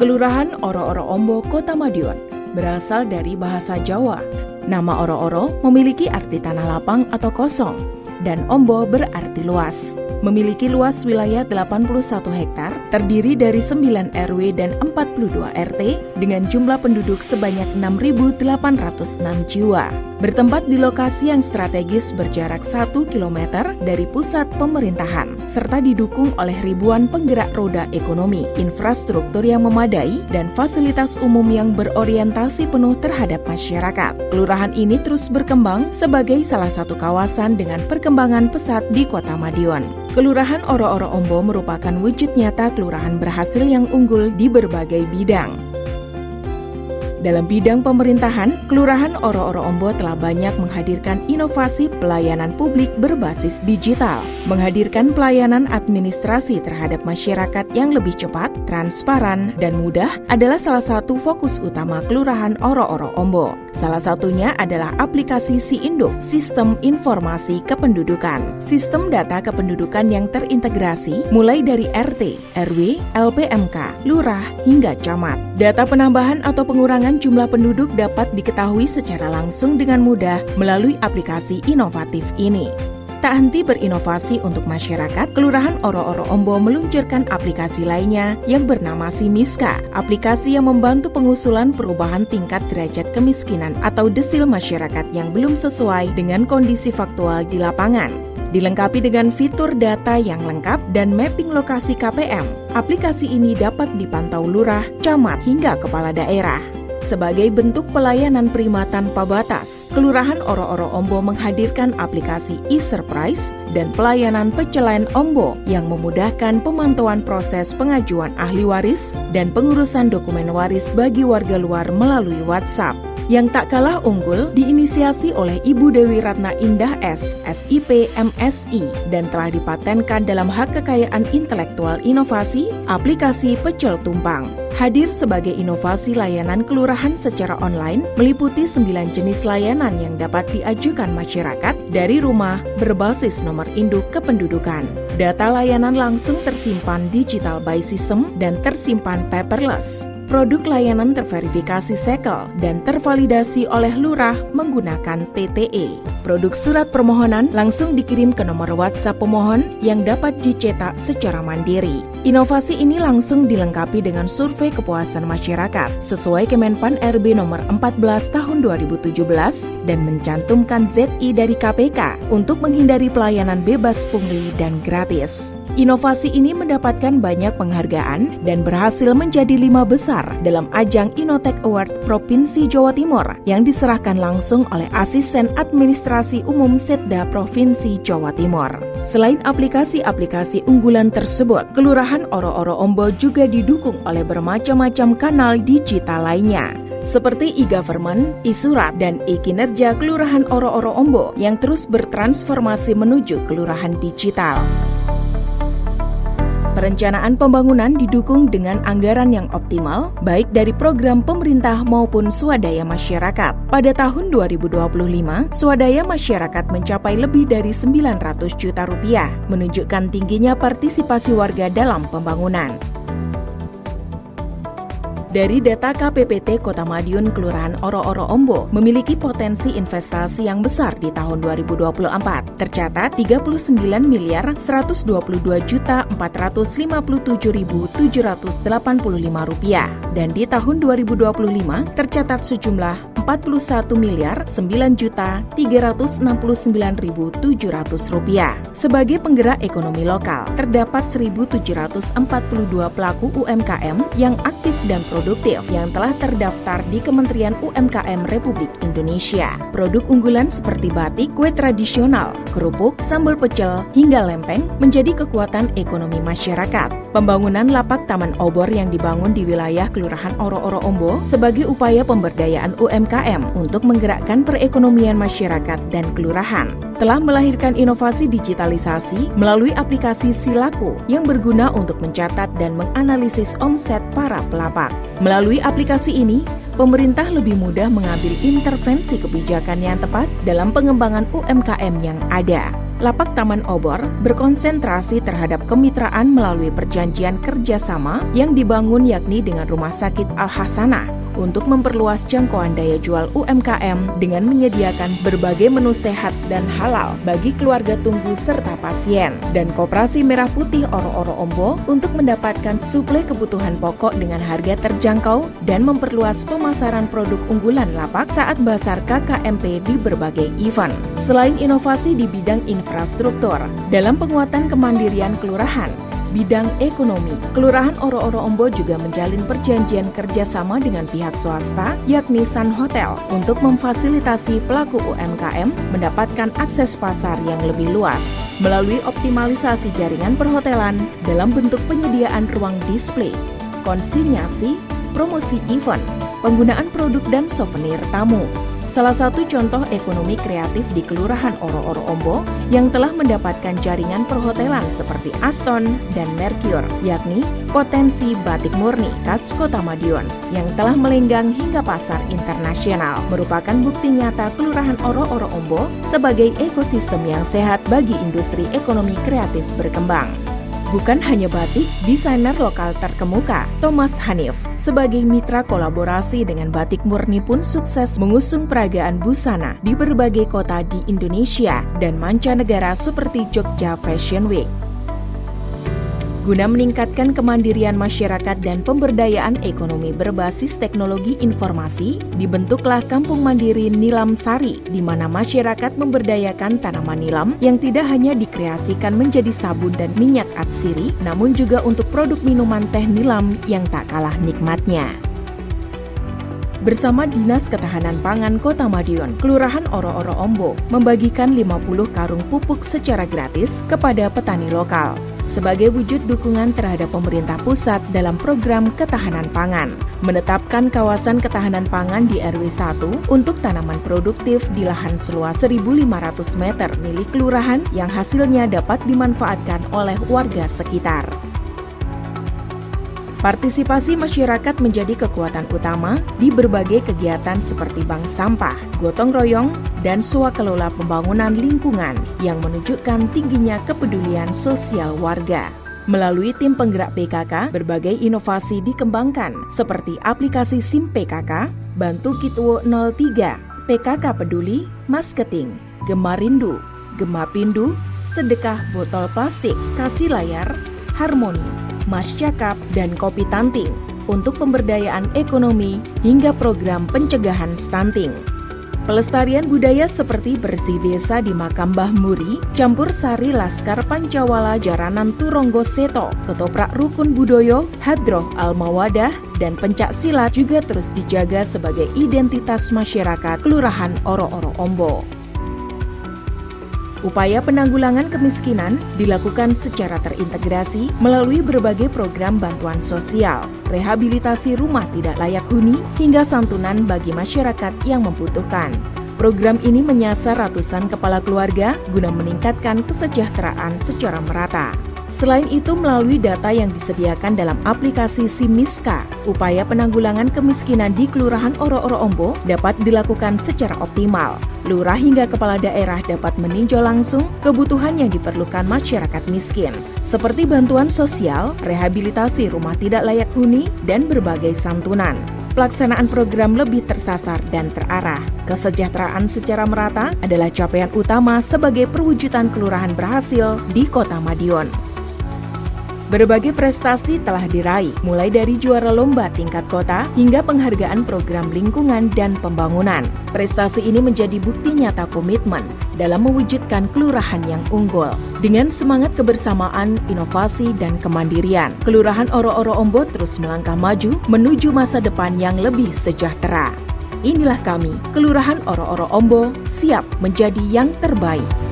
Kelurahan Oro-Oro Ombo, Kota Madiun, berasal dari bahasa Jawa. Nama Oro-Oro memiliki arti tanah lapang atau kosong, dan Ombo berarti luas. Memiliki luas wilayah 81 hektar, terdiri dari 9 RW dan 42 RT, dengan jumlah penduduk sebanyak 6.806 jiwa. Bertempat di lokasi yang strategis berjarak 1 km dari pusat pemerintahan, serta didukung oleh ribuan penggerak roda ekonomi, infrastruktur yang memadai, dan fasilitas umum yang berorientasi penuh terhadap masyarakat. Kelurahan ini terus berkembang sebagai salah satu kawasan dengan perkembangan pesat di Kota Madiun. Kelurahan Oro-Oro Ombo merupakan wujud nyata kelurahan berhasil yang unggul di berbagai bidang. Dalam bidang pemerintahan, Kelurahan Oro-Oro Ombo telah banyak menghadirkan inovasi pelayanan publik berbasis digital, menghadirkan pelayanan administrasi terhadap masyarakat yang lebih cepat, transparan, dan mudah adalah salah satu fokus utama Kelurahan Oro-Oro Ombo. Salah satunya adalah aplikasi Si-Induk, Sistem Informasi Kependudukan. Sistem data kependudukan yang terintegrasi mulai dari RT, RW, LPMK, Lurah, hingga Camat. Data penambahan atau pengurangan jumlah penduduk dapat diketahui secara langsung dengan mudah melalui aplikasi inovatif ini. Tak henti berinovasi untuk masyarakat, Kelurahan Oro-Oro Ombo meluncurkan aplikasi lainnya yang bernama Si-Miska, aplikasi yang membantu pengusulan perubahan tingkat derajat kemiskinan atau desil masyarakat yang belum sesuai dengan kondisi faktual di lapangan. Dilengkapi dengan fitur data yang lengkap dan mapping lokasi KPM, aplikasi ini dapat dipantau lurah, camat, hingga kepala daerah. Sebagai bentuk pelayanan prima tanpa batas, Kelurahan Oro-Oro Ombo menghadirkan aplikasi e-Surprise dan pelayanan pecelain Ombo yang memudahkan pemantauan proses pengajuan ahli waris dan pengurusan dokumen waris bagi warga luar melalui WhatsApp. Yang tak kalah unggul diinisiasi oleh Ibu Dewi Ratna Indah S, SIP, MSI, dan telah dipatenkan dalam hak kekayaan intelektual inovasi, aplikasi Pecel Tumpang. Hadir sebagai inovasi layanan kelurahan secara online, meliputi 9 jenis layanan yang dapat diajukan masyarakat dari rumah berbasis nomor induk kependudukan. Data layanan langsung tersimpan digital by system dan tersimpan paperless. Produk layanan terverifikasi segel dan tervalidasi oleh lurah menggunakan TTE. Produk surat permohonan langsung dikirim ke nomor WhatsApp pemohon yang dapat dicetak secara mandiri. Inovasi ini langsung dilengkapi dengan survei kepuasan masyarakat sesuai Kemenpan RB nomor 14 tahun 2017 dan mencantumkan ZI dari KPK untuk menghindari pelayanan bebas pungli dan gratis. Inovasi ini mendapatkan banyak penghargaan dan berhasil menjadi 5 besar dalam ajang Innotech Award Provinsi Jawa Timur yang diserahkan langsung oleh Asisten Administrasi Umum Setda Provinsi Jawa Timur. Selain aplikasi-aplikasi unggulan tersebut, Kelurahan Oro-Oro Ombo juga didukung oleh bermacam-macam kanal digital lainnya, seperti e-government, e-surat, dan e-kinerja Kelurahan Oro-Oro Ombo yang terus bertransformasi menuju kelurahan digital. Perencanaan pembangunan didukung dengan anggaran yang optimal, baik dari program pemerintah maupun swadaya masyarakat. Pada tahun 2025, swadaya masyarakat mencapai lebih dari 900 juta rupiah, menunjukkan tingginya partisipasi warga dalam pembangunan. Dari data KPPT Kota Madiun, Kelurahan Oro-Oro Ombo memiliki potensi investasi yang besar di tahun 2024. Tercatat 39.457.785 rupiah dan di tahun 2025 tercatat sejumlah 41.9.369.700 rupiah. Sebagai penggerak ekonomi lokal, terdapat 1.742 pelaku UMKM yang aktif dan produktif yang telah terdaftar di Kementerian UMKM Republik Indonesia. Produk unggulan seperti batik, kue tradisional, kerupuk, sambal pecel, hingga lempeng menjadi kekuatan ekonomi masyarakat. Pembangunan lapak taman obor yang dibangun di wilayah Kelurahan Oro-Oro Ombo sebagai upaya pemberdayaan UMKM untuk menggerakkan perekonomian masyarakat dan kelurahan telah melahirkan inovasi digitalisasi melalui aplikasi Si-Laku yang berguna untuk mencatat dan menganalisis omset para pelapak. Melalui aplikasi ini, pemerintah lebih mudah mengambil intervensi kebijakan yang tepat dalam pengembangan UMKM yang ada. Lapak Taman Obor berkonsentrasi terhadap kemitraan melalui perjanjian kerjasama yang dibangun yakni dengan Rumah Sakit Al-Hasanah untuk memperluas jangkauan daya jual UMKM dengan menyediakan berbagai menu sehat dan halal bagi keluarga tunggu serta pasien, dan Koperasi Merah Putih Oro-Oro Ombo untuk mendapatkan suplai kebutuhan pokok dengan harga terjangkau dan memperluas pemasaran produk unggulan lapak saat basar KKMP di berbagai event. Selain inovasi di bidang infrastruktur, dalam penguatan kemandirian kelurahan, bidang ekonomi, Kelurahan Oro-Oro Ombo juga menjalin perjanjian kerjasama dengan pihak swasta, yakni Sun Hotel, untuk memfasilitasi pelaku UMKM mendapatkan akses pasar yang lebih luas melalui optimalisasi jaringan perhotelan dalam bentuk penyediaan ruang display, konsinyasi, promosi event, penggunaan produk dan souvenir tamu. Salah satu contoh ekonomi kreatif di Kelurahan Oro-Oro Ombo yang telah mendapatkan jaringan perhotelan seperti Aston dan Mercure, yakni Potensi Batik Murni khas Kota Madiun yang telah melenggang hingga pasar internasional, merupakan bukti nyata Kelurahan Oro-Oro Ombo sebagai ekosistem yang sehat bagi industri ekonomi kreatif berkembang. Bukan hanya batik, desainer lokal terkemuka, Thomas Hanif, sebagai mitra kolaborasi dengan Batik Murni pun sukses mengusung peragaan busana di berbagai kota di Indonesia dan mancanegara seperti Jogja Fashion Week. Guna meningkatkan kemandirian masyarakat dan pemberdayaan ekonomi berbasis teknologi informasi, dibentuklah Kampung Mandiri Nilam Sari, di mana masyarakat memberdayakan tanaman nilam yang tidak hanya dikreasikan menjadi sabun dan minyak atsiri, namun juga untuk produk minuman teh nilam yang tak kalah nikmatnya. Bersama Dinas Ketahanan Pangan Kota Madiun, Kelurahan Oro-Oro Ombo membagikan 50 karung pupuk secara gratis kepada petani lokal sebagai wujud dukungan terhadap pemerintah pusat dalam program ketahanan pangan, menetapkan kawasan ketahanan pangan di RW 1 untuk tanaman produktif di lahan seluas 1.500 meter milik kelurahan yang hasilnya dapat dimanfaatkan oleh warga sekitar. Partisipasi masyarakat menjadi kekuatan utama di berbagai kegiatan seperti bank sampah, gotong royong, dan swakelola pembangunan lingkungan yang menunjukkan tingginya kepedulian sosial warga. Melalui tim penggerak PKK, berbagai inovasi dikembangkan seperti aplikasi SIM PKK, Bantu Kitwo 03, PKK Peduli, Masketing, Gema Rindu, Gema Pindu, Sedekah Botol Plastik, Kasih Layar, Harmoni, Mas Cakap, dan Kopi Tanting untuk pemberdayaan ekonomi hingga program pencegahan stunting. Pelestarian budaya seperti bersih desa di Makam Mbah Muri, campur sari Laskar Pancawala Jaranan Turonggo Seto, ketoprak rukun budoyo, hadroh al-mawadah, dan pencak silat juga terus dijaga sebagai identitas masyarakat Kelurahan Oro-Oro Ombo. Upaya penanggulangan kemiskinan dilakukan secara terintegrasi melalui berbagai program bantuan sosial, rehabilitasi rumah tidak layak huni, hingga santunan bagi masyarakat yang membutuhkan. Program ini menyasar ratusan kepala keluarga guna meningkatkan kesejahteraan secara merata. Selain itu, melalui data yang disediakan dalam aplikasi Simiska, upaya penanggulangan kemiskinan di Kelurahan Oro-Oro Ombo dapat dilakukan secara optimal. Lurah hingga kepala daerah dapat meninjau langsung kebutuhan yang diperlukan masyarakat miskin, seperti bantuan sosial, rehabilitasi rumah tidak layak huni, dan berbagai santunan. Pelaksanaan program lebih tersasar dan terarah. Kesejahteraan secara merata adalah capaian utama sebagai perwujudan kelurahan berhasil di Kota Madiun. Berbagai prestasi telah diraih, mulai dari juara lomba tingkat kota hingga penghargaan program lingkungan dan pembangunan. Prestasi ini menjadi bukti nyata komitmen dalam mewujudkan kelurahan yang unggul. Dengan semangat kebersamaan, inovasi, dan kemandirian, Kelurahan Oro-Oro Ombo terus melangkah maju menuju masa depan yang lebih sejahtera. Inilah kami, Kelurahan Oro-Oro Ombo, siap menjadi yang terbaik.